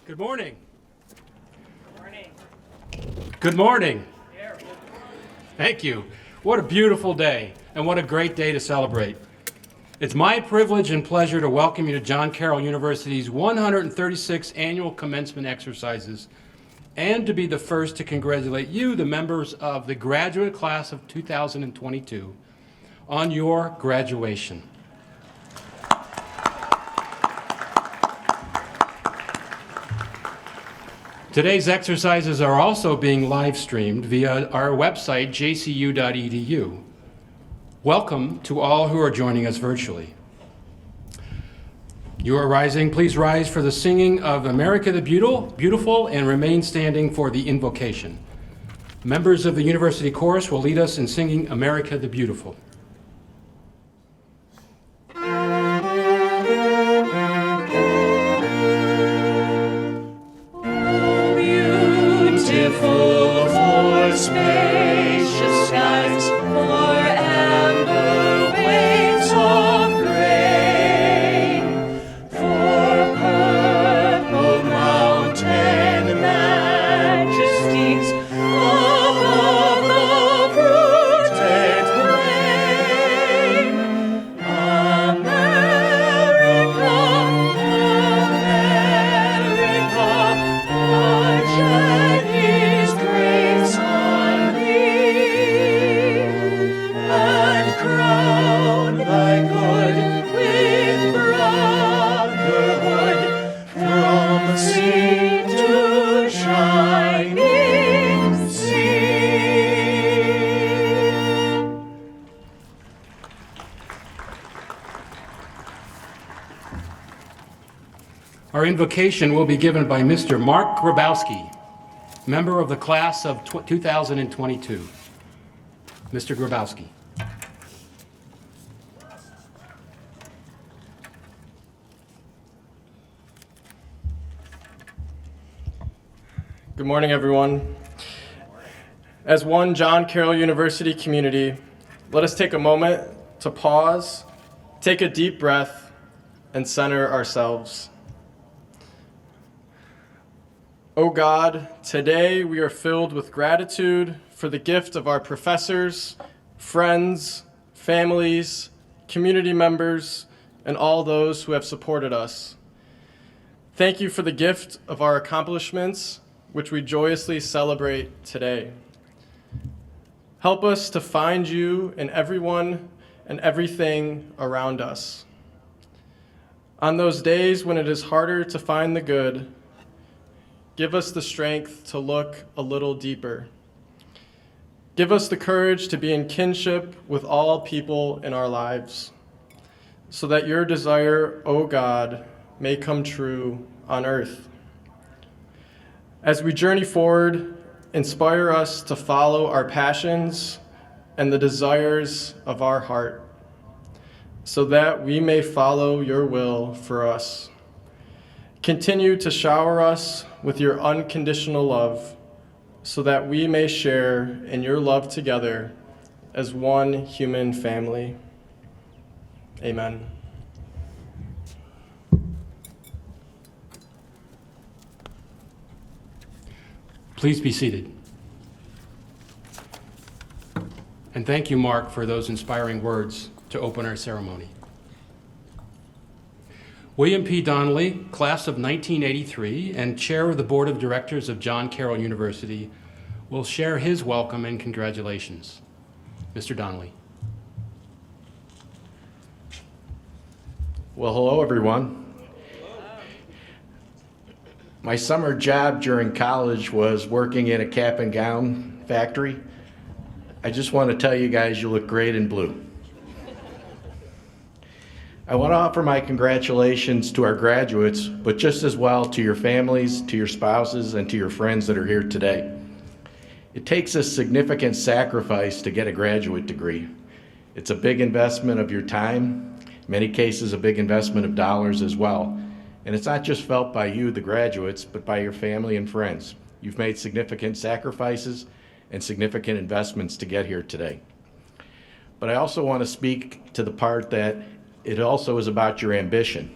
Good morning. Good morning. Good morning. Thank you. What a beautiful day, and what a great day to celebrate. It's my privilege and pleasure to welcome you to John Carroll University's 136th annual commencement exercises, and to be the first to congratulate you, the members of the graduate class of 2022, on your graduation. Today's exercises are also being live streamed via our website, jcu.edu. Welcome to all who are joining us virtually. You are rising. Please rise for the singing of America the Beautiful, and remain standing for the invocation. Members of the University Chorus will lead us in singing America the Beautiful. Beautiful for spacious skies, for amber waves of grain, for purple mountain majesties above the fruited plain. America, America, the His grace on thee, and crown thy good with brotherhood, from sea to shining sea. Our invocation will be given by Mr. Mark Grabowski, member of the class of 2022. Mr. Grabowski. Good morning, everyone. As one John Carroll University community, let us take a moment to pause, take a deep breath, and center ourselves. O God, today we are filled with gratitude for the gift of our professors, friends, families, community members, and all those who have supported us. Thank you for the gift of our accomplishments, which we joyously celebrate today. Help us to find you in everyone and everything around us. On those days when it is harder to find the good, give us the strength to look a little deeper. Give us the courage to be in kinship with all people in our lives, so that your desire, O God, may come true on earth. As we journey forward, inspire us to follow our passions and the desires of our heart, so that we may follow your will for us. Continue to shower us with your unconditional love, so that we may share in your love together as one human family. Amen. Please be seated. And thank you, Mark, for those inspiring words to open our ceremony. William P. Donnelly, class of 1983, and chair of the Board of Directors of John Carroll University, will share his welcome and congratulations. Mr. Donnelly. Well, hello, everyone. My summer job during college was working in a cap and gown factory. I just want to tell you guys, you look great in blue. I want to offer my congratulations to our graduates, but just as well to your families, to your spouses, and to your friends that are here today. It takes a significant sacrifice to get a graduate degree. It's a big investment of your time, in many cases a big investment of dollars as well. And it's not just felt by you, the graduates, but by your family and friends. You've made significant sacrifices and significant investments to get here today. But I also want to speak to the part that it also is about your ambition.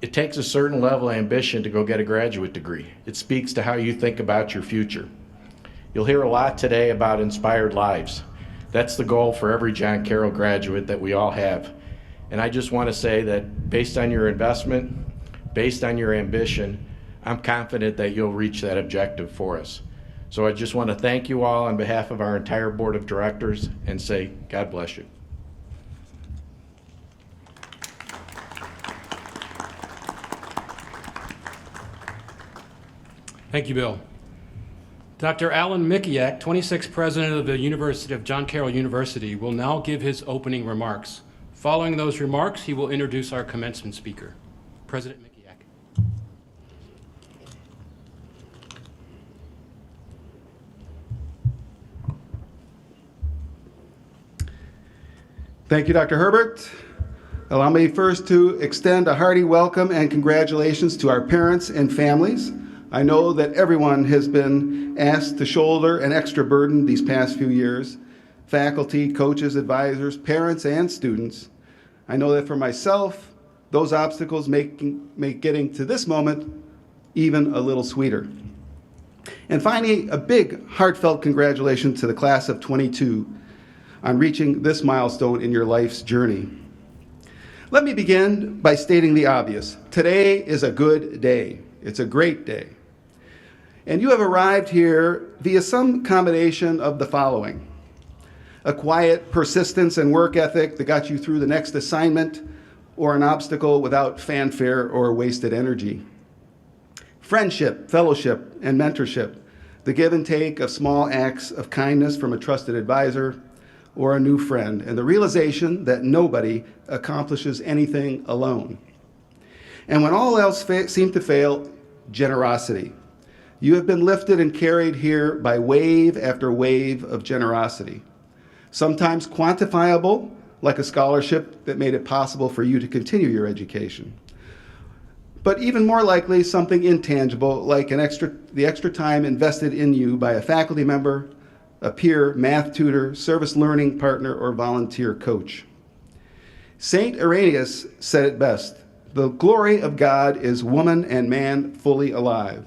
It takes a certain level of ambition to go get a graduate degree. It speaks to how you think about your future. You'll hear a lot today about inspired lives. That's the goal for every John Carroll graduate that we all have. And I just want to say that based on your investment, based on your ambition, I'm confident that you'll reach that objective for us. So I just want to thank you all on behalf of our entire board of directors and say, God bless you. Thank you, Bill. Dr. Alan Mikiak, 26th President of the University of John Carroll University, will now give his opening remarks. Following those remarks, he will introduce our commencement speaker. President Mikiak. Thank you, Dr. Herbert. Allow me first to extend a hearty welcome and congratulations to our parents and families. I know that everyone has been asked to shoulder an extra burden these past few years. Faculty, coaches, advisors, parents, and students. I know that for myself, those obstacles make getting to this moment even a little sweeter. And finally, a big heartfelt congratulations to the class of 22 on reaching this milestone in your life's journey. Let me begin by stating the obvious. Today is a good day. It's a great day. And you have arrived here via some combination of the following: a quiet persistence and work ethic that got you through the next assignment, or an obstacle without fanfare or wasted energy. Friendship, fellowship, and mentorship, the give and take of small acts of kindness from a trusted advisor or a new friend, and the realization that nobody accomplishes anything alone. And when all else seemed to fail, generosity. You have been lifted and carried here by wave after wave of generosity, sometimes quantifiable, like a scholarship that made it possible for you to continue your education. But even more likely, something intangible, like the extra time invested in you by a faculty member, a peer, math tutor, service learning partner, or volunteer coach. Saint Irenaeus said it best: the glory of God is woman and man fully alive.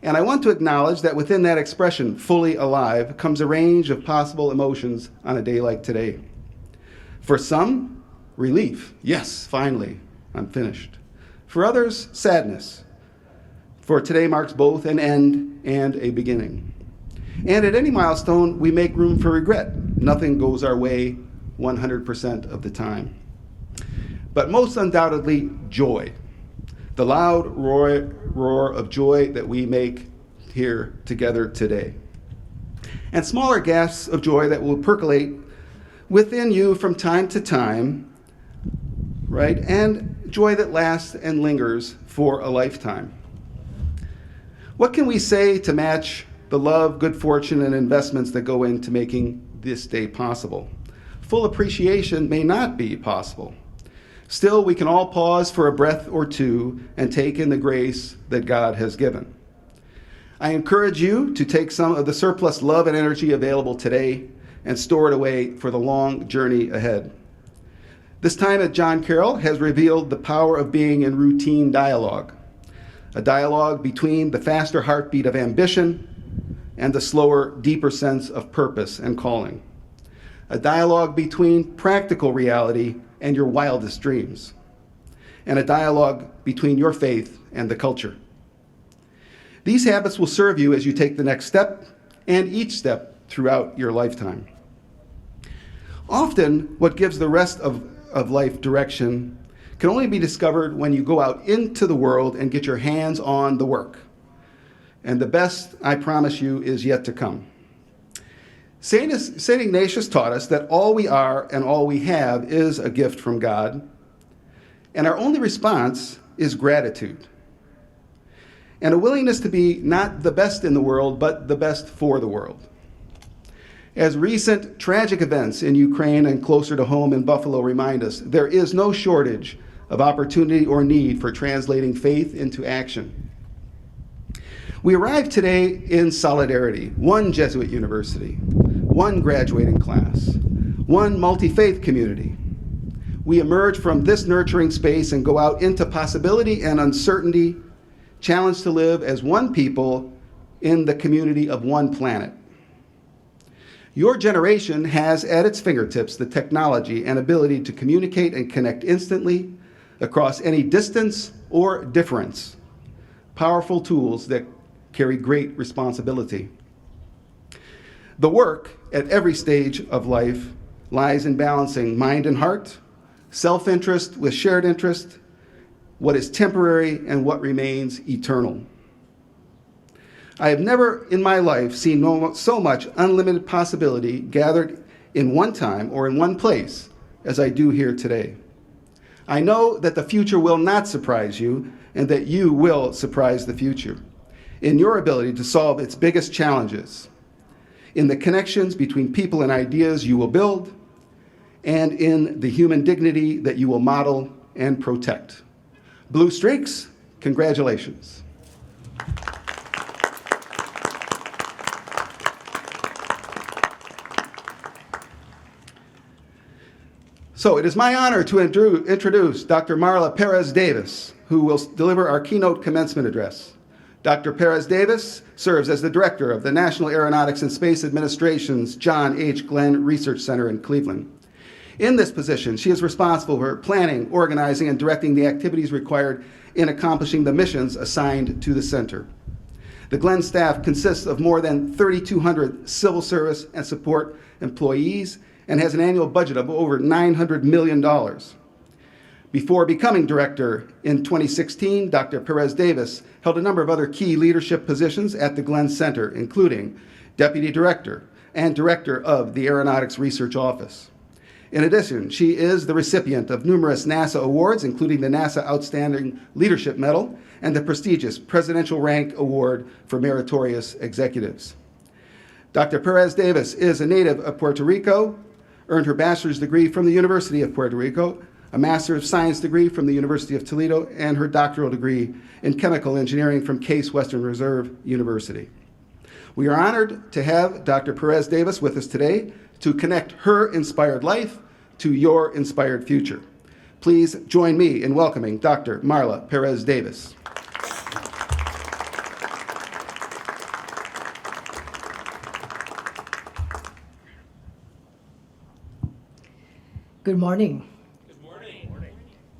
And I want to acknowledge that within that expression, fully alive, comes a range of possible emotions on a day like today. For some, relief. Yes, finally, I'm finished. For others, sadness. For today marks both an end and a beginning. And at any milestone, we make room for regret. Nothing goes our way 100% of the time. But most undoubtedly, joy. The loud roar of joy that we make here together today. And smaller gasps of joy that will percolate within you from time to time, right? And joy that lasts and lingers for a lifetime. What can we say to match the love, good fortune, and investments that go into making this day possible? Full appreciation may not be possible. Still, we can all pause for a breath or two and take in the grace that God has given. I encourage you to take some of the surplus love and energy available today and store it away for the long journey ahead. This time at John Carroll has revealed the power of being in routine dialogue, a dialogue between the faster heartbeat of ambition and the slower, deeper sense of purpose and calling, a dialogue between practical reality and your wildest dreams, and a dialogue between your faith and the culture. These habits will serve you as you take the next step and each step throughout your lifetime. Often, what gives the rest of life direction can only be discovered when you go out into the world and get your hands on the work. And the best, I promise you, is yet to come. Saint Ignatius taught us that all we are and all we have is a gift from God, and our only response is gratitude, and a willingness to be not the best in the world, but the best for the world. As recent tragic events in Ukraine and closer to home in Buffalo remind us, there is no shortage of opportunity or need for translating faith into action. We arrive today in solidarity, one Jesuit university, one graduating class, one multi-faith community, we emerge from this nurturing space and go out into possibility and uncertainty, challenged to live as one people in the community of one planet. Your generation has at its fingertips the technology and ability to communicate and connect instantly across any distance or difference. Powerful tools that carry great responsibility. The work at every stage of life lies in balancing mind and heart, self-interest with shared interest, what is temporary and what remains eternal. I have never in my life seen so much unlimited possibility gathered in one time or in one place as I do here today. I know that the future will not surprise you and that you will surprise the future in your ability to solve its biggest challenges, in the connections between people and ideas you will build, and in the human dignity that you will model and protect. Blue Streaks, congratulations. So it is my honor to introduce Dr. Marla Perez-Davis, who will deliver our keynote commencement address. Dr. Perez-Davis serves as the director of the National Aeronautics and Space Administration's John H. Glenn Research Center in Cleveland. In this position, she is responsible for planning, organizing, and directing the activities required in accomplishing the missions assigned to the center. The Glenn staff consists of more than 3,200 civil service and support employees and has an annual budget of over $900 million. Before becoming director in 2016, Dr. Perez-Davis held a number of other key leadership positions at the Glenn Center, including deputy director and director of the Aeronautics Research Office. In addition, she is the recipient of numerous NASA awards, including the NASA Outstanding Leadership Medal and the prestigious Presidential Rank Award for Meritorious Executives. Dr. Perez-Davis is a native of Puerto Rico, earned her bachelor's degree from the University of Puerto Rico, a Master of Science degree from the University of Toledo, and her doctoral degree in chemical engineering from Case Western Reserve University. We are honored to have Dr. Perez-Davis with us today to connect her inspired life to your inspired future. Please join me in welcoming Dr. Marla Perez-Davis. Good morning. Good morning.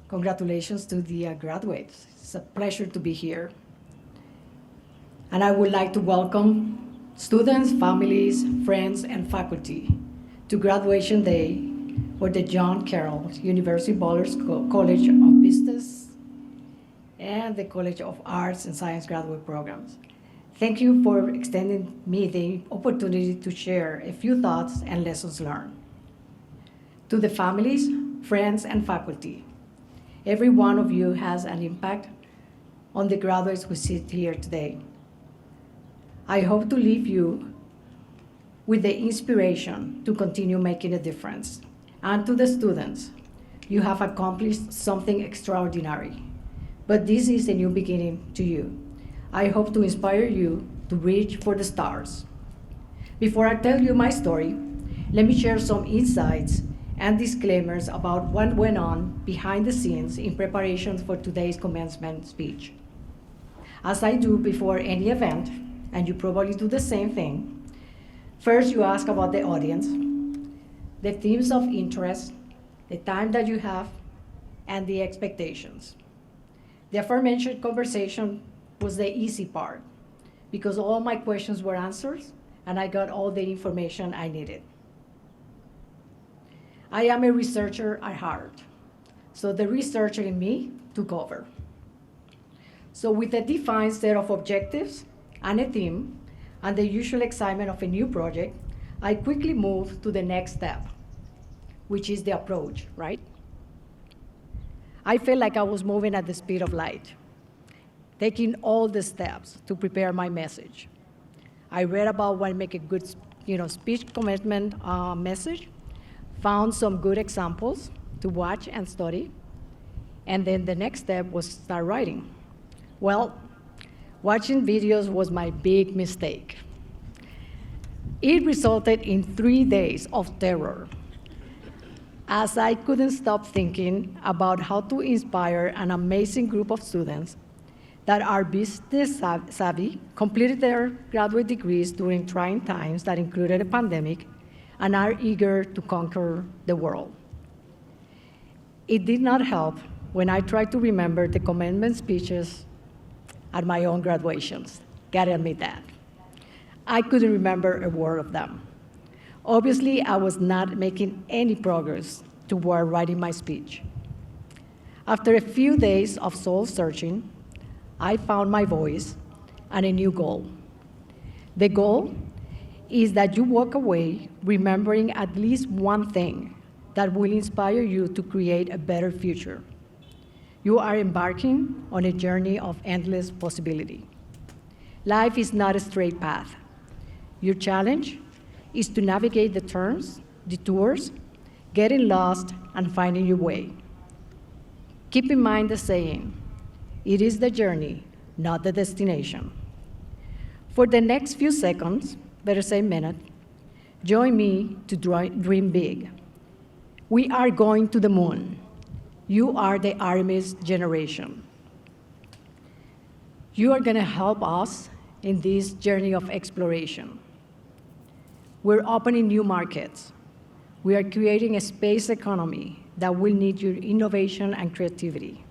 Congratulations to the graduates. It's a pleasure to be here. And I would like to welcome students, families, friends, and faculty to graduation day for the John Carroll University Butler's College of Business and the College of Arts and Science graduate programs. Thank you for extending me the opportunity to share a few thoughts and lessons learned. To the families, friends, and faculty, every one of you has an impact on the graduates who sit here today. I hope to leave you with the inspiration to continue making a difference. And to the students, you have accomplished something extraordinary, but this is a new beginning to you. I hope to inspire you to reach for the stars. Before I tell you my story, let me share some insights and disclaimers about what went on behind the scenes in preparation for today's commencement speech. As I do before any event, and you probably do the same thing, first you ask about the audience, the themes of interest, the time that you have, and the expectations. The aforementioned conversation was the easy part because all my questions were answered and I got all the information I needed. I am a researcher at heart, so the researcher in me took over. So with a defined set of objectives and a theme and the usual excitement of a new project, I quickly moved to the next step, which is the approach, right? I felt like I was moving at the speed of light, taking all the steps to prepare my message. I read about what make a good speech commencement message, found some good examples to watch and study, and then the next step was start writing. Well, watching videos was my big mistake. It resulted in 3 days of terror. as I couldn't stop thinking about how to inspire an amazing group of students that are business savvy, completed their graduate degrees during trying times that included a pandemic, and are eager to conquer the world. It did not help when I tried to remember the commencement speeches at my own graduations. Gotta admit that. I couldn't remember a word of them. Obviously, I was not making any progress toward writing my speech. After a few days of soul searching, I found my voice and a new goal. The goal is that you walk away remembering at least one thing that will inspire you to create a better future. You are embarking on a journey of endless possibility. Life is not a straight path. Your challenge is to navigate the turns, detours, getting lost, and finding your way. Keep in mind the saying, it is the journey, not the destination. For the next few seconds, better say minute, join me to dream big. We are going to the moon. You are the Artemis generation. You are going to help us in this journey of exploration. We're opening new markets. We are creating a space economy that will need your innovation and creativity.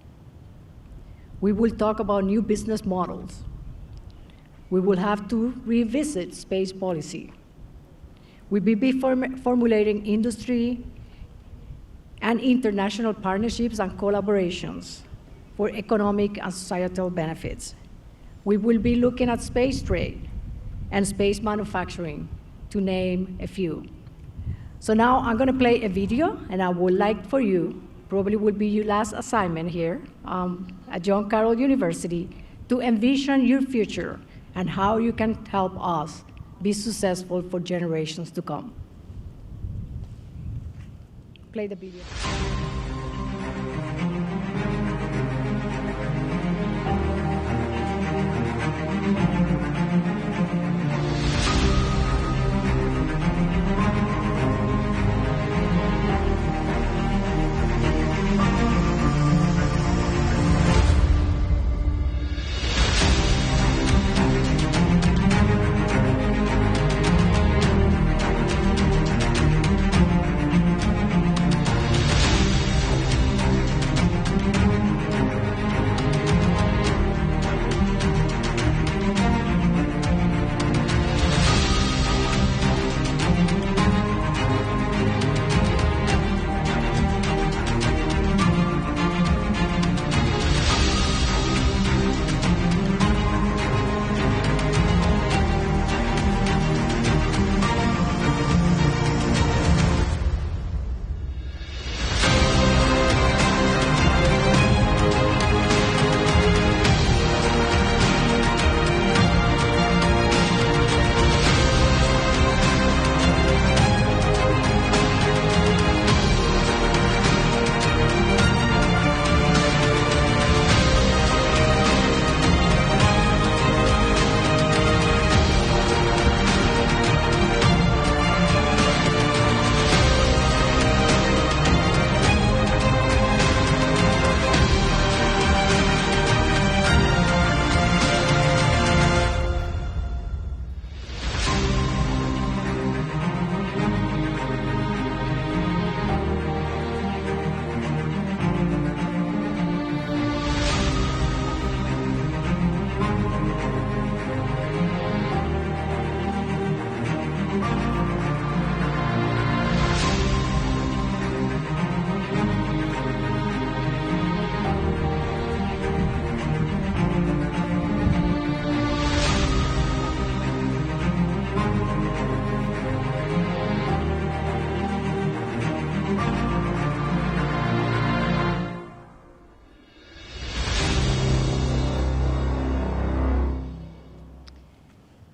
We will talk about new business models. We will have to revisit space policy. We will be formulating industry and international partnerships and collaborations for economic and societal benefits. We will be looking at space trade and space manufacturing, to name a few. So now I'm going to play a video, and I would like for you, probably will be your last assignment here at Carroll University, to envision your future and how you can help us be successful for generations to come. Play the video.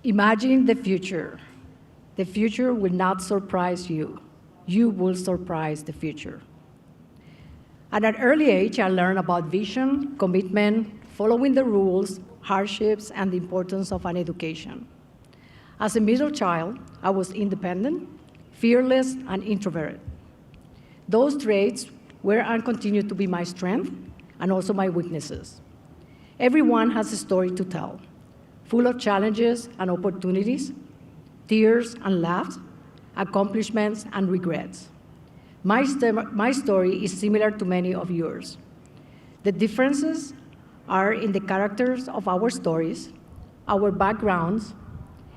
Imagine the future. The future will not surprise you. You will surprise the future. At an early age, I learned about vision, commitment, following the rules, hardships, and the importance of an education. As a middle child, I was independent, fearless, and introverted. Those traits were and continue to be my strength and also my weaknesses. Everyone has a story to tell, full of challenges and opportunities, tears and laughs, accomplishments and regrets. My story is similar to many of yours. The differences are in the characters of our stories, our backgrounds,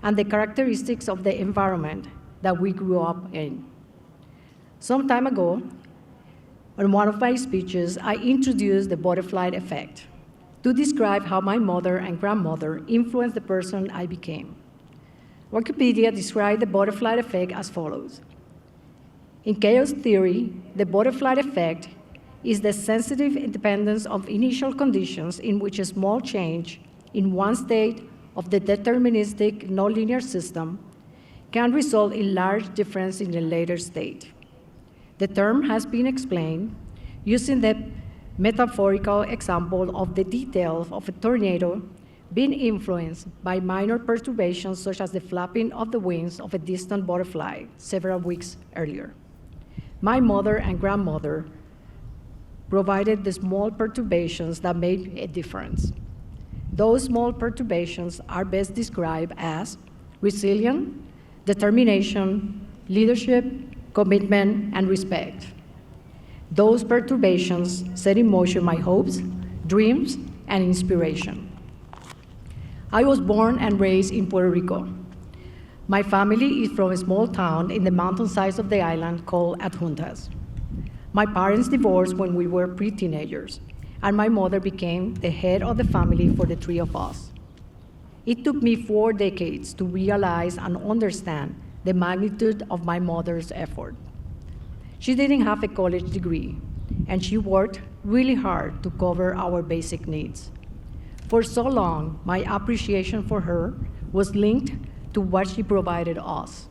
and the characteristics of the environment that we grew up in. Some time ago, in one of my speeches, I introduced the butterfly effect to describe how my mother and grandmother influenced the person I became. Wikipedia described the butterfly effect as follows. In chaos theory, the butterfly effect is the sensitive independence of initial conditions in which a small change in one state of the deterministic nonlinear system can result in large difference in a later state. The term has been explained using the metaphorical example of the details of a tornado being influenced by minor perturbations such as the flapping of the wings of a distant butterfly several weeks earlier. My mother and grandmother provided the small perturbations that made a difference. Those small perturbations are best described as resilience, determination, leadership, commitment, and respect. Those perturbations set in motion my hopes, dreams, and inspiration. I was born and raised in Puerto Rico. My family is from a small town in the mountainsides of the island called Adjuntas. My parents divorced when we were pre-teenagers, and my mother became the head of the family for the three of us. It took me 4 decades to realize and understand the magnitude of my mother's effort. She didn't have a college degree, and she worked really hard to cover our basic needs. For so long, my appreciation for her was linked to what she provided us: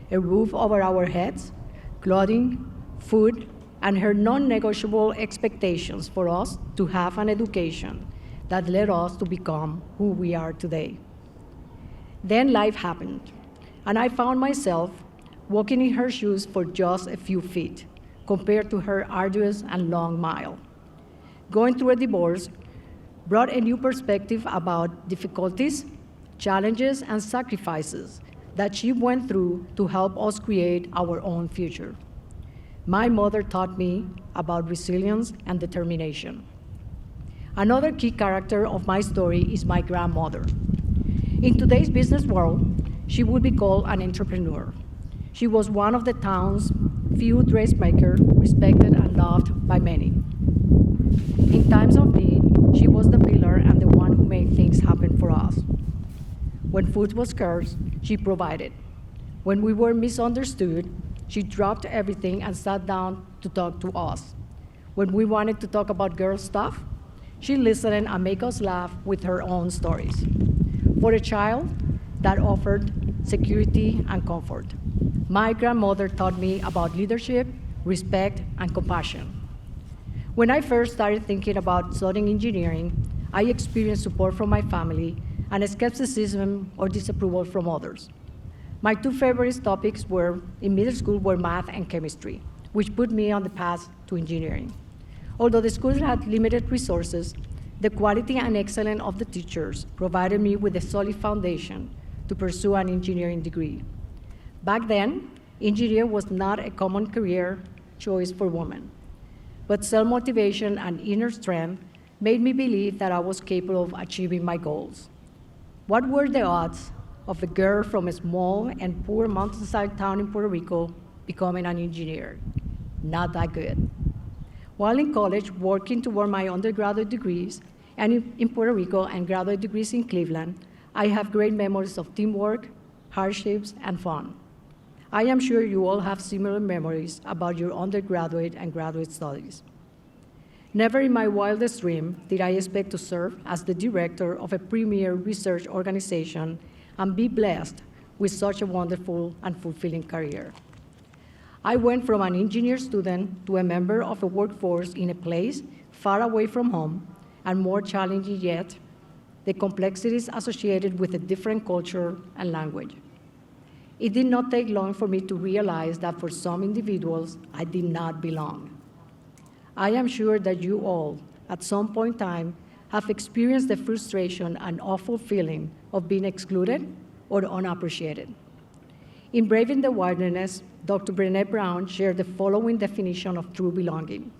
a roof over our heads, clothing, food, and her non-negotiable expectations for us to have an education that led us to become who we are today. Then life happened, and I found myself walking in her shoes for just a few feet compared to her arduous and long mile. Going through a divorce brought a new perspective about difficulties, challenges, and sacrifices that she went through to help us create our own future. My mother taught me about resilience and determination. Another key character of my story is my grandmother. In today's business world, she would be called an entrepreneur. She was one of the town's few dressmakers, respected and loved by many. In times of need, she was the pillar and the one who made things happen for us. When food was scarce, she provided. When we were misunderstood, she dropped everything and sat down to talk to us. When we wanted to talk about girl stuff, she listened and made us laugh with her own stories. For a child, that offered security and comfort. My grandmother taught me about leadership, respect, and compassion. When I first started thinking about studying engineering, I experienced support from my family and skepticism or disapproval from others. My two favorite topics in middle school were math and chemistry, which put me on the path to engineering. Although the school had limited resources, the quality and excellence of the teachers provided me with a solid foundation to pursue an engineering degree. Back then, engineer was not a common career choice for women, but self-motivation and inner strength made me believe that I was capable of achieving my goals. What were the odds of a girl from a small and poor mountainside town in Puerto Rico becoming an engineer? Not that good. While in college, working toward my undergraduate degrees, and in Puerto Rico and graduate degrees in Cleveland, I have great memories of teamwork, hardships, and fun. I am sure you all have similar memories about your undergraduate and graduate studies. Never in my wildest dream did I expect to serve as the director of a premier research organization and be blessed with such a wonderful and fulfilling career. I went from an engineer student to a member of a workforce in a place far away from home, and more challenging yet, the complexities associated with a different culture and language. It did not take long for me to realize that for some individuals, I did not belong. I am sure that you all, at some point in time, have experienced the frustration and awful feeling of being excluded or unappreciated. In Braving the Wilderness, Dr. Brené Brown shared the following definition of true belonging.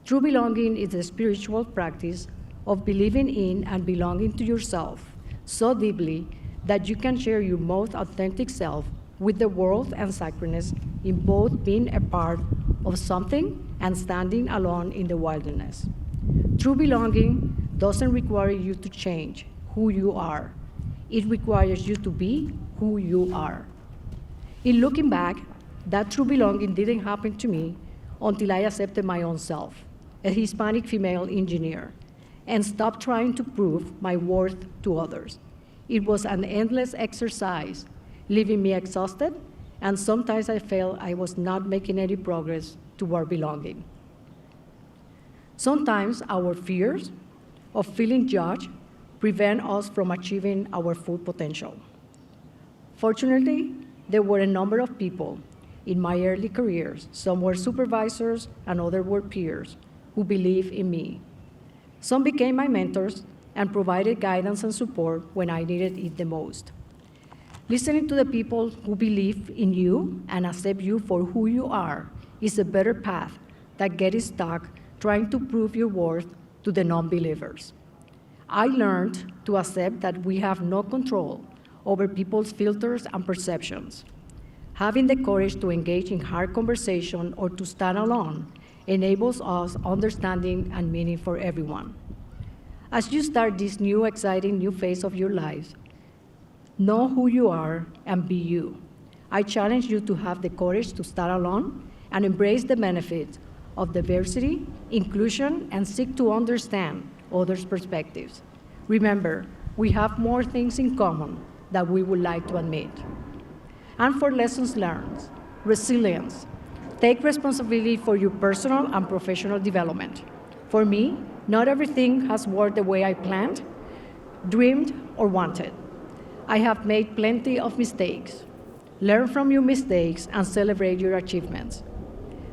True belonging is a spiritual practice of believing in and belonging to yourself so deeply that you can share your most authentic self with the world and sacredness in both being a part of something and standing alone in the wilderness. True belonging doesn't require you to change who you are. It requires you to be who you are. In looking back, that true belonging didn't happen to me until I accepted my own self, a Hispanic female engineer, and stopped trying to prove my worth to others. It was an endless exercise, leaving me exhausted, and sometimes I felt I was not making any progress toward belonging. Sometimes our fears of feeling judged prevent us from achieving our full potential. Fortunately, there were a number of people in my early careers, some were supervisors and others were peers, who believed in me. Some became my mentors and provided guidance and support when I needed it the most. Listening to the people who believe in you and accept you for who you are is a better path than getting stuck trying to prove your worth to the non-believers. I learned to accept that we have no control over people's filters and perceptions. Having the courage to engage in hard conversation or to stand alone enables us understanding and meaning for everyone. As you start this new, exciting new phase of your lives, know who you are and be you. I challenge you to have the courage to start alone and embrace the benefits of diversity, inclusion, and seek to understand others' perspectives. Remember, we have more things in common than we would like to admit. And for lessons learned, resilience. Take responsibility for your personal and professional development. For me, not everything has worked the way I planned, dreamed, or wanted. I have made plenty of mistakes. Learn from your mistakes and celebrate your achievements.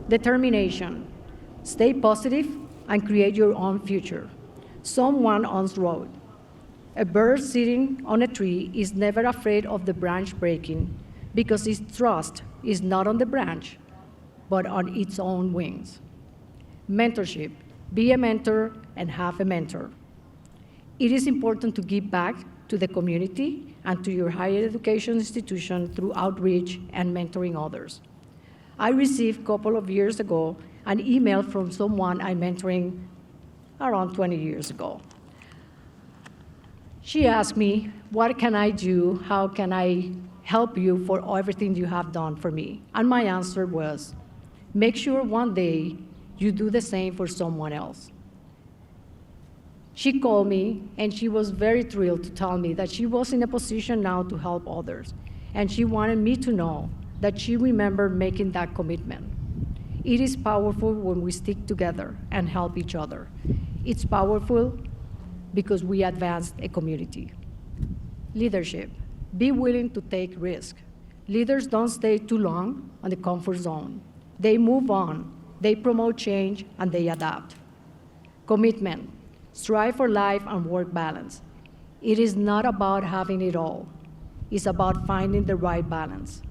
Determination. Stay positive and create your own future. Someone once wrote, "A bird sitting on a tree is never afraid of the branch breaking because its trust is not on the branch, but on its own wings." Mentorship. Be a mentor and have a mentor. It is important to give back to the community and to your higher education institution through outreach and mentoring others. I received a couple of years ago an email from someone I'm mentoring around 20 years ago. She asked me, "What can I do? How can I help you for everything you have done for me?" And my answer was, make sure one day you do the same for someone else. She called me, and she was very thrilled to tell me that she was in a position now to help others, and she wanted me to know that she remembered making that commitment. It is powerful when we stick together and help each other. It's powerful because we advance a community. Leadership. Be willing to take risks. Leaders don't stay too long on the comfort zone. They move on, they promote change, and they adapt. Commitment. Strive for life and work balance. It is not about having it all. It's about finding the right balance.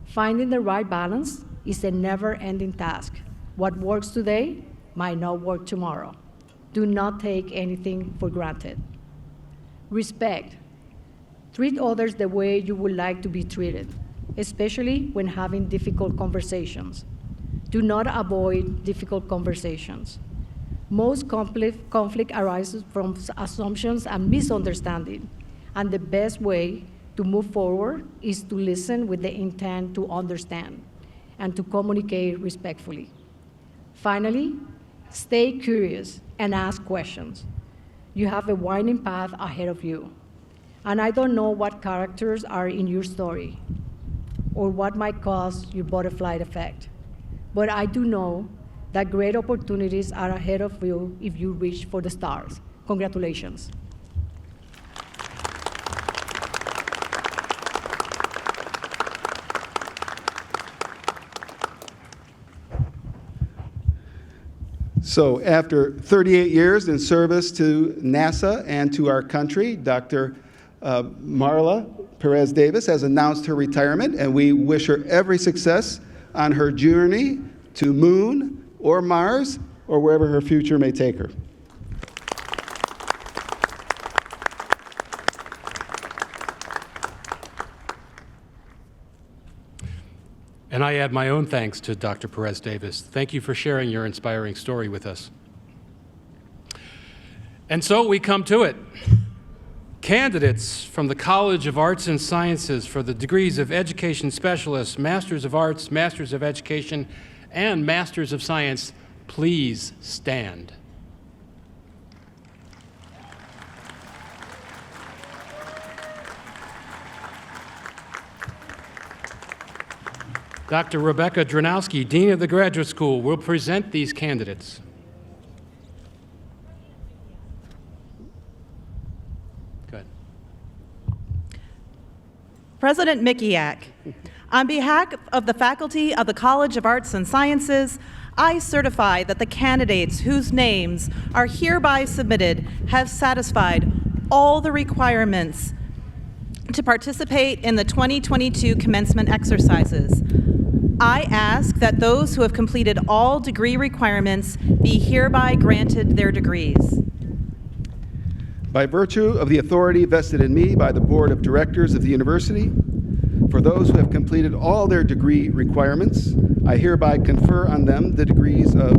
Finding the right balance is a never-ending task. What works today might not work tomorrow. Do not take anything for granted. Respect. Treat others the way you would like to be treated, especially when having difficult conversations. Do not avoid difficult conversations. Most conflict arises from assumptions and misunderstanding, and the best way to move forward is to listen with the intent to understand and to communicate respectfully. Finally, stay curious and ask questions. You have a winding path ahead of you, and I don't know what characters are in your story or what might cause your butterfly effect, but I do know that great opportunities are ahead of you if you reach for the stars. Congratulations. So after 38 years in service to NASA and to our country, Dr. Marla Perez Davis has announced her retirement, and we wish her every success on her journey to Moon or Mars or wherever her future may take her. And I add my own thanks to Dr. Perez Davis. Thank you for sharing your inspiring story with us. And so we come to it. Candidates from the College of Arts and Sciences for the degrees of Education Specialist, Masters of Arts, Masters of Education, and Masters of Science, please stand. Dr. Rebecca Dranowski, Dean of the Graduate School, will present these candidates. Good. President Mikiak, on behalf of the faculty of the College of Arts and Sciences, I certify that the candidates whose names are hereby submitted have satisfied all the requirements to participate in the 2022 commencement exercises. I ask that those who have completed all degree requirements be hereby granted their degrees. By virtue of the authority vested in me by the Board of Directors of the University, for those who have completed all their degree requirements, I hereby confer on them the degrees of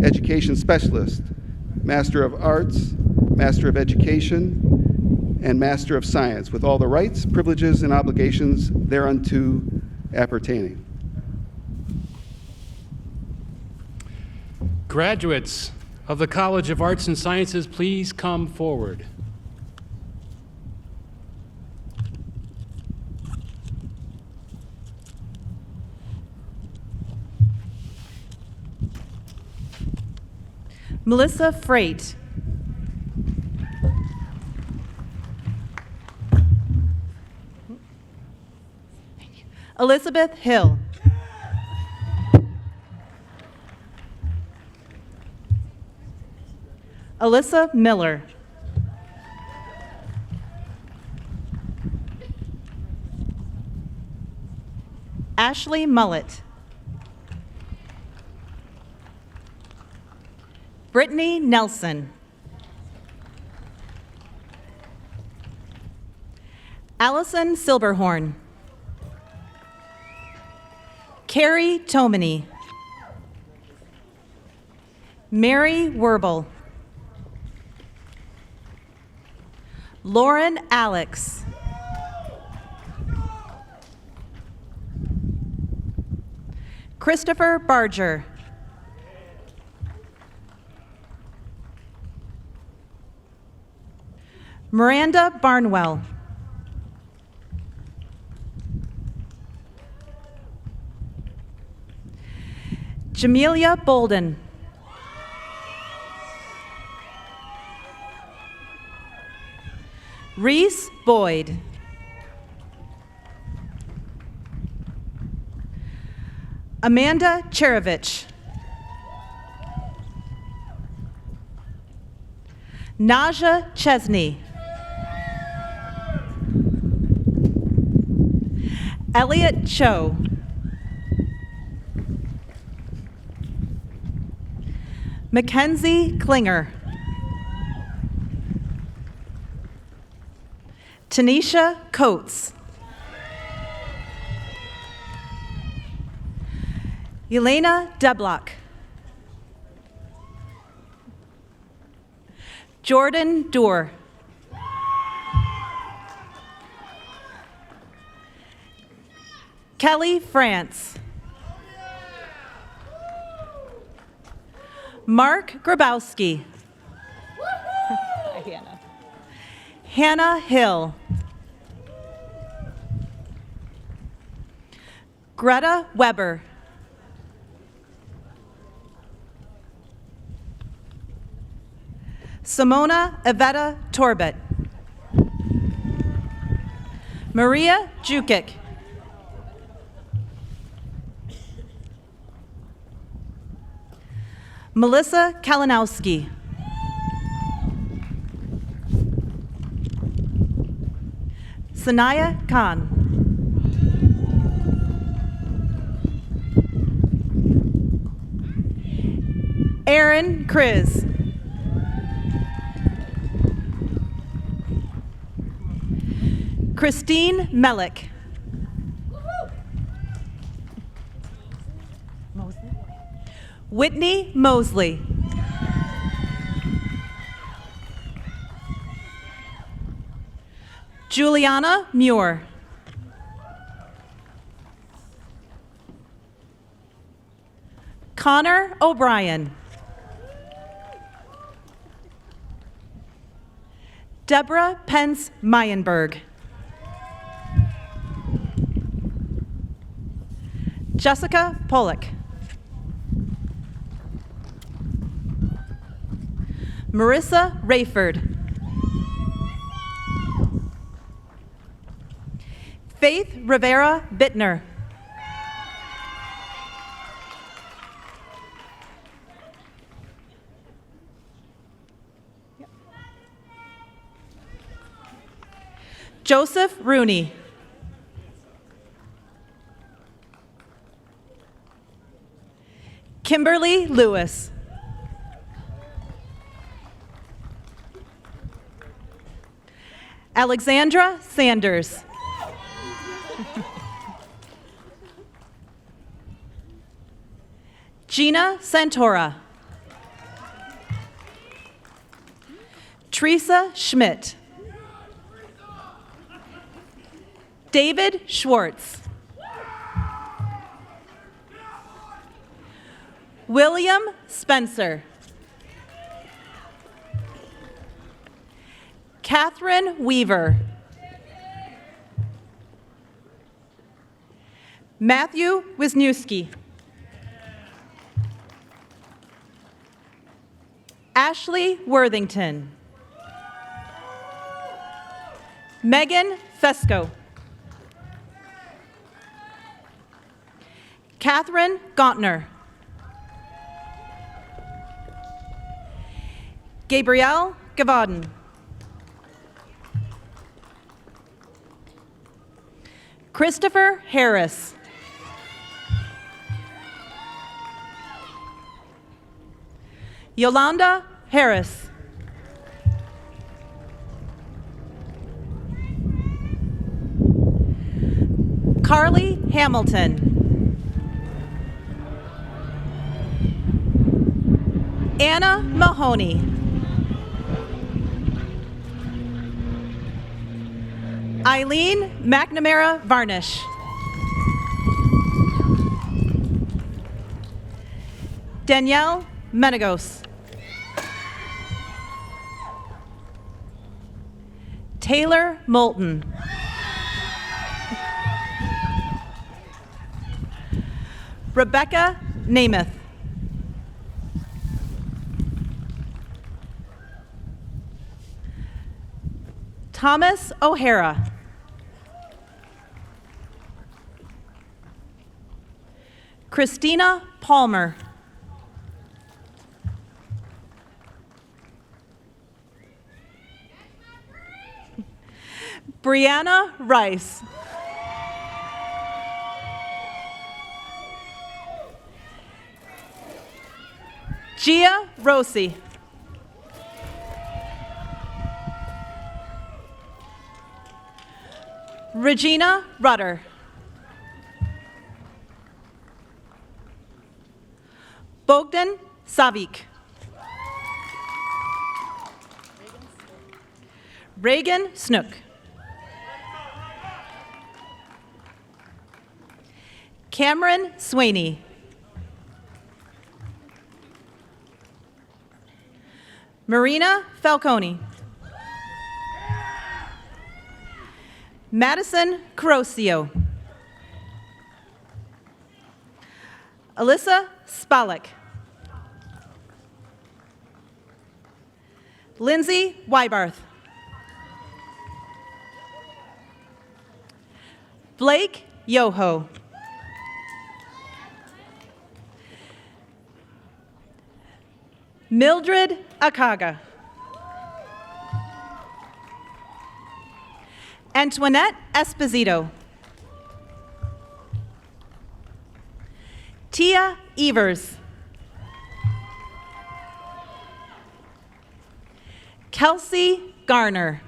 Education Specialist, Master of Arts, Master of Education, and Master of Science, with all the rights, privileges, and obligations thereunto appertaining. Graduates of the College of Arts and Sciences, please come forward. Melissa Freight. Elizabeth Hill. Alyssa Miller. Ashley Mullett. Brittany Nelson. Allison Silberhorn. Carrie Tomany. Mary Werble. Lauren Alex. Christopher Barger. Miranda Barnwell. Jamelia Bolden. Reese Boyd. Amanda Cherovich. Naja Chesney. Elliot Cho. Mackenzie Klinger. Tanisha Coates. Elena Deblock. Jordan Doer. Kelly France. Mark Grabowski. Hi, Hannah. Hannah Hill. Greta Weber. Simona Iveta Torbett. Maria Jukic. Melissa Kalinowski. Sanaya Khan. Aaron Kriz. Christine Melick. Whitney Mosley. Juliana Muir. Connor O'Brien. Deborah Pence Meyenberg. Jessica Pollock. Marissa Rayford. Faith Rivera Bittner. Joseph Rooney. Kimberly Lewis. Alexandra Sanders. Gina Santora. Teresa Schmidt. David Schwartz. William Spencer. Catherine Weaver. Matthew Wisniewski. Ashley Worthington. Megan Fesco. Catherine Gauntner. Gabrielle Gavaden. Christopher Harris. Yolanda Harris. Carly Hamilton. Anna Mahoney. Eileen McNamara Varnish. Danielle Menegos. Taylor Moulton. Rebecca Namath. Thomas O'Hara. Christina Palmer. Brianna Rice. Gia Rossi. Regina Rudder. Bogdan Savik. Reagan Snook. Cameron Swaney. Marina Falcone. Madison Carosio. Alyssa Spalek. Lindsay Weibarth. Blake Yoho. Mildred Akaga. Antoinette Esposito. Tia Evers. Kelsey Garner.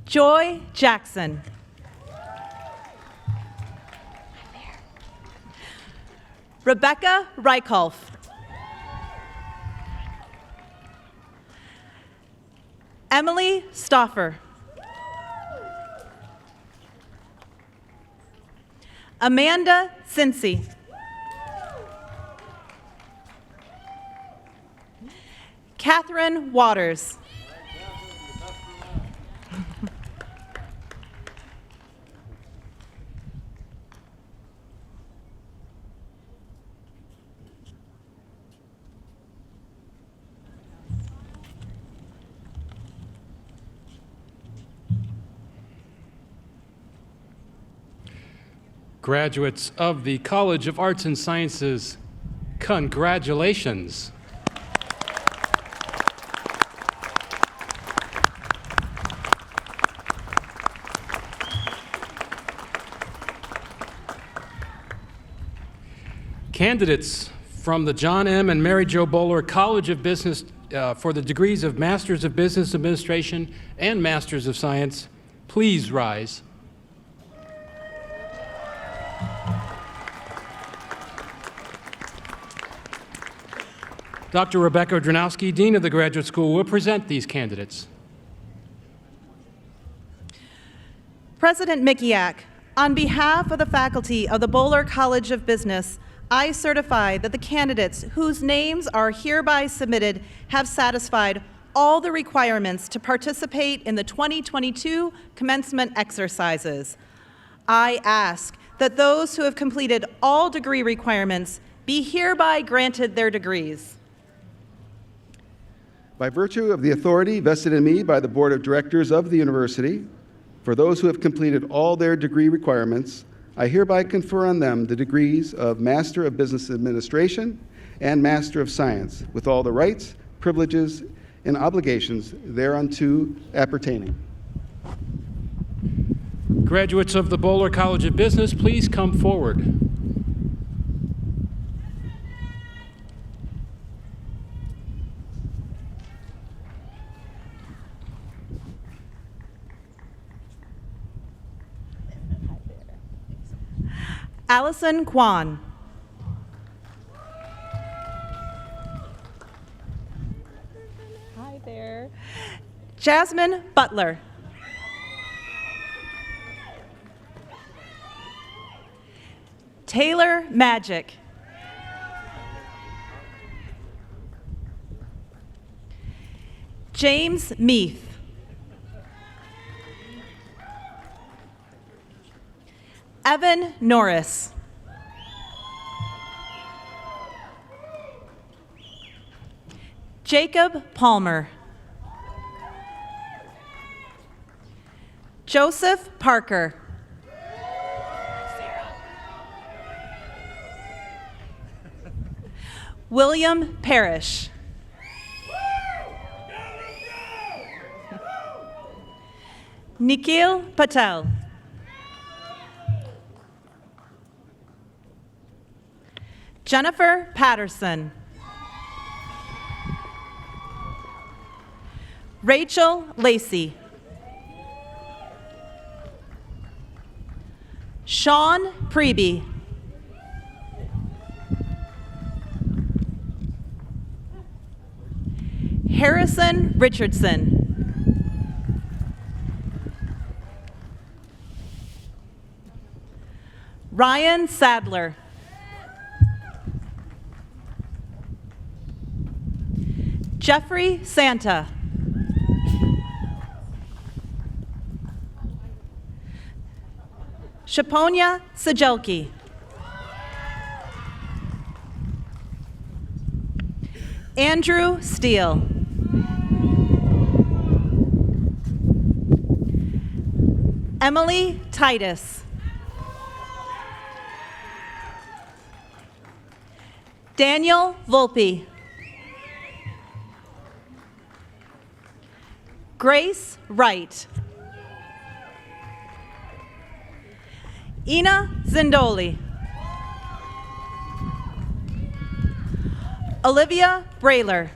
Joy Jackson. Rebecca Reichholf. Emily Stoffer. Amanda Cincy. Catherine Waters. Graduates of the College of Arts and Sciences, congratulations. Candidates from the John M. and Mary Jo Bowler College of Business for the degrees of Masters of Business Administration and Masters of Science, please rise. Dr. Rebecca Dranowski, Dean of the Graduate School, will present these candidates. President Mikiak, on behalf of the faculty of the Bowler College of Business, I certify that the candidates whose names are hereby submitted have satisfied all the requirements to participate in the 2022 commencement exercises. I ask that those who have completed all degree requirements be hereby granted their degrees. By virtue of the authority vested in me by the Board of Directors of the university, for those who have completed all their degree requirements, I hereby confer on them the degrees of Master of Business Administration and Master of Science, with all the rights, privileges, and obligations thereunto appertaining. Graduates of the Bowler College of Business, please come forward. Allison Kwan. Hi there. Jasmine Butler. Taylor Magic. James Meath. Evan Norris. Jacob Palmer. Joseph Parker. William Parrish. Nikhil Patel. Jennifer Patterson. Rachel Lacey. Sean Preby. Harrison Richardson. Ryan Sadler. Jeffrey Santa. Shaponia Sajelki. Andrew Steele. Emily Titus. Daniel Volpe. Grace Wright. Ina Zindoli. Olivia Brayler.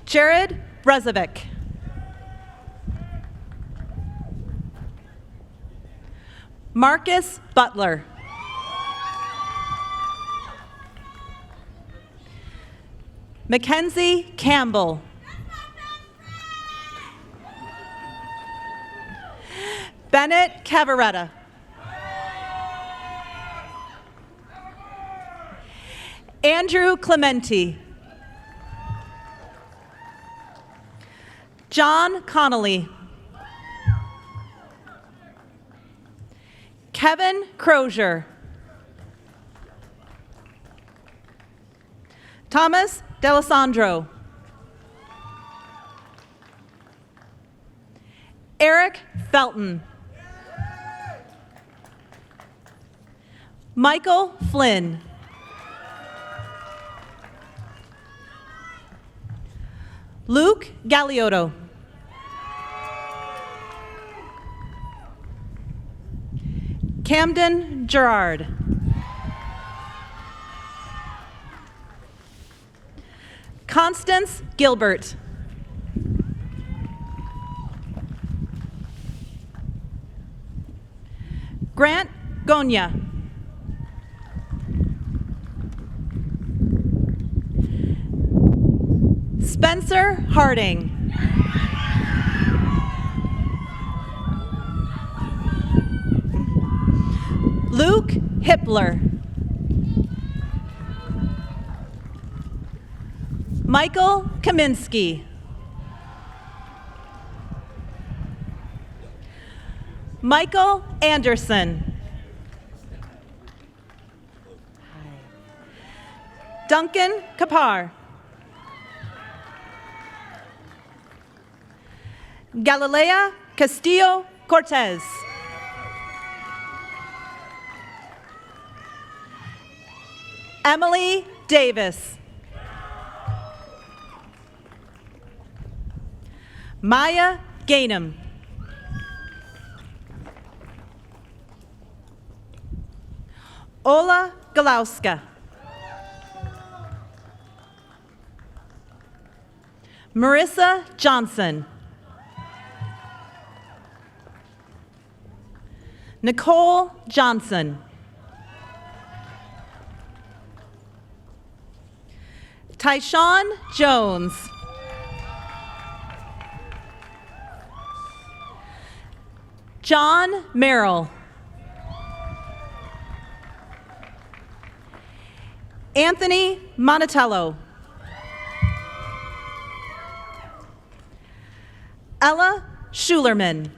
Jared Brezovic. Marcus Butler. Mackenzie Campbell. Bennett Cavaretta. Andrew Clementi. John Connolly. Kevin Crozier. Thomas D'Alessandro. Eric Felton. Michael Flynn. Luke Galiotto. Camden Gerard. Constance Gilbert. Grant Gonya. Spencer Harding. Luke Hippler. Michael Kaminsky. Michael Anderson. Duncan Kapar. Galilea Castillo Cortez. Emily Davis. Maya Gainham. Ola Galauska. Marissa Johnson. Nicole Johnson. Tyshawn Jones. John Merrill. Anthony Monatello. Ella Schulerman.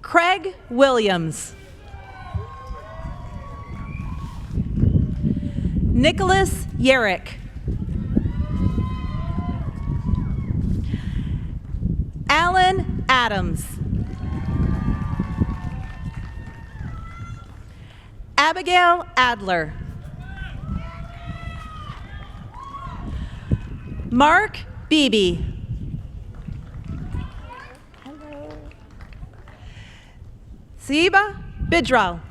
Craig Williams. Nicholas Yerrick. Alan Adams. Abigail Adler. Mark Beebe. Siba Bidral.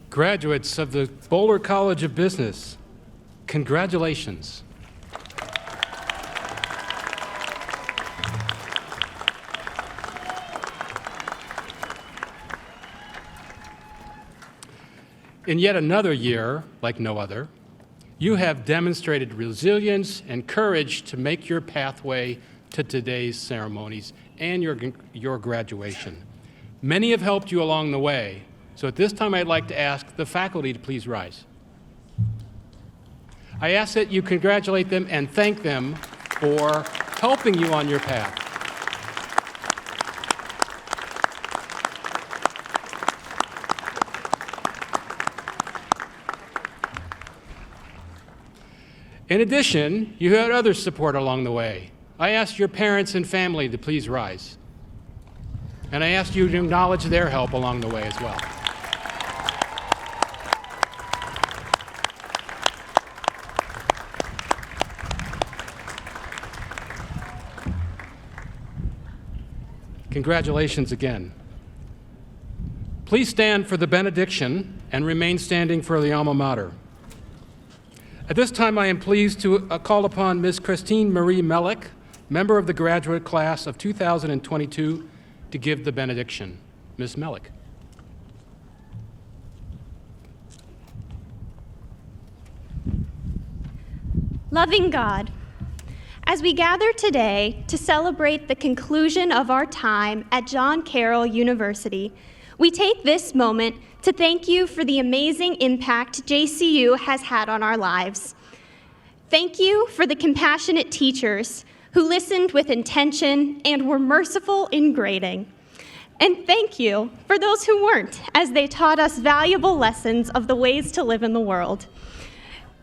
Graduates of the Boulder College of Business, congratulations. In yet another year, like no other, you have demonstrated resilience and courage to make your pathway to today's ceremonies and your graduation. Many have helped you along the way, so at this time I'd like to ask the faculty to please rise. I ask that you congratulate them and thank them for helping you on your path. In addition, you had other support along the way. I asked your parents and family to please rise. And I asked you to acknowledge their help along the way as well. Congratulations again. Please stand for the benediction and remain standing for the alma mater. At this time, I am pleased to call upon Ms. Christine Marie Mellick, member of the graduate class of 2022, to give the benediction. Ms. Mellick. Loving God, as we gather today to celebrate the conclusion of our time at John Carroll University, we take this moment to thank you for the amazing impact JCU has had on our lives. Thank you for the compassionate teachers who listened with intention and were merciful in grading. And thank you for those who weren't, as they taught us valuable lessons of the ways to live in the world.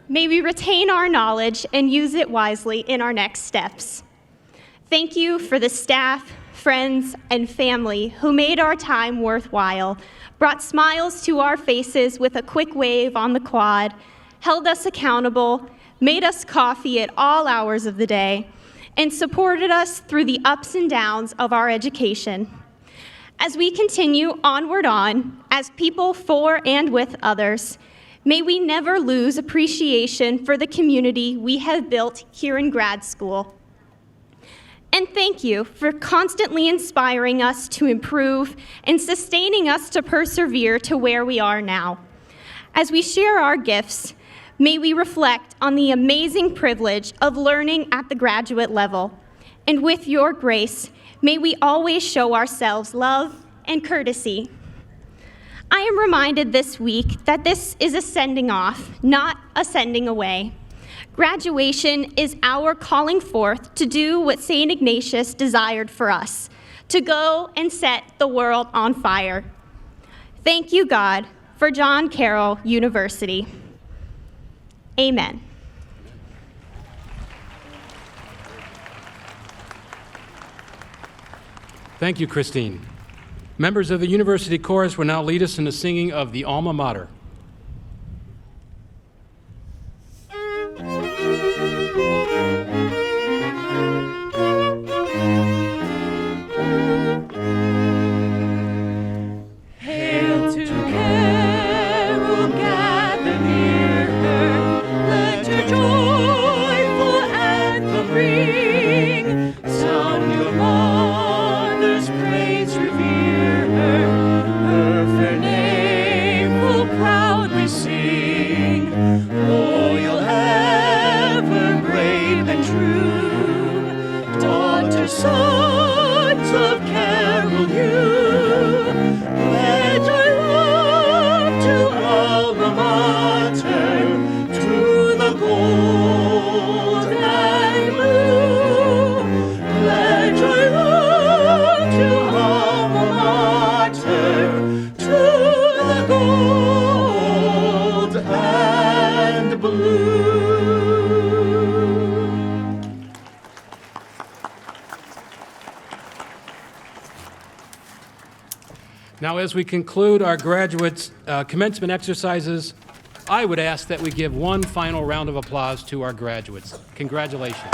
May we retain our knowledge and use it wisely in our next steps. Thank you for the staff, friends, and family who made our time worthwhile, brought smiles to our faces with a quick wave on the quad, held us accountable, made us coffee at all hours of the day, and supported us through the ups and downs of our education. As we continue onward as people for and with others, may we never lose appreciation for the community we have built here in grad school. And thank you for constantly inspiring us to improve and sustaining us to persevere to where we are now. As we share our gifts, may we reflect on the amazing privilege of learning at the graduate level. And with your grace, may we always show ourselves love and courtesy. I am reminded this week that this is a sending off, not a sending away. Graduation is our calling forth to do what St. Ignatius desired for us, to go and set the world on fire. Thank you, God, for John Carroll University. Amen. Thank you, Christine. Members of the University Chorus will now lead us in the singing of the Alma Mater. Hail to Carol, gather near her. Let your joyful anthem ring. Sound your mother's praise, revere her. Her fair name will proudly sing. Loyal ever, brave and true. Daughters, sons of Carroll, you. Pledge our love to alma mater, to the gold and blue. Pledge our love to alma mater, to the gold and blue. Now, as we conclude our graduates' commencement exercises, I would ask that we give one final round of applause to our graduates. Congratulations.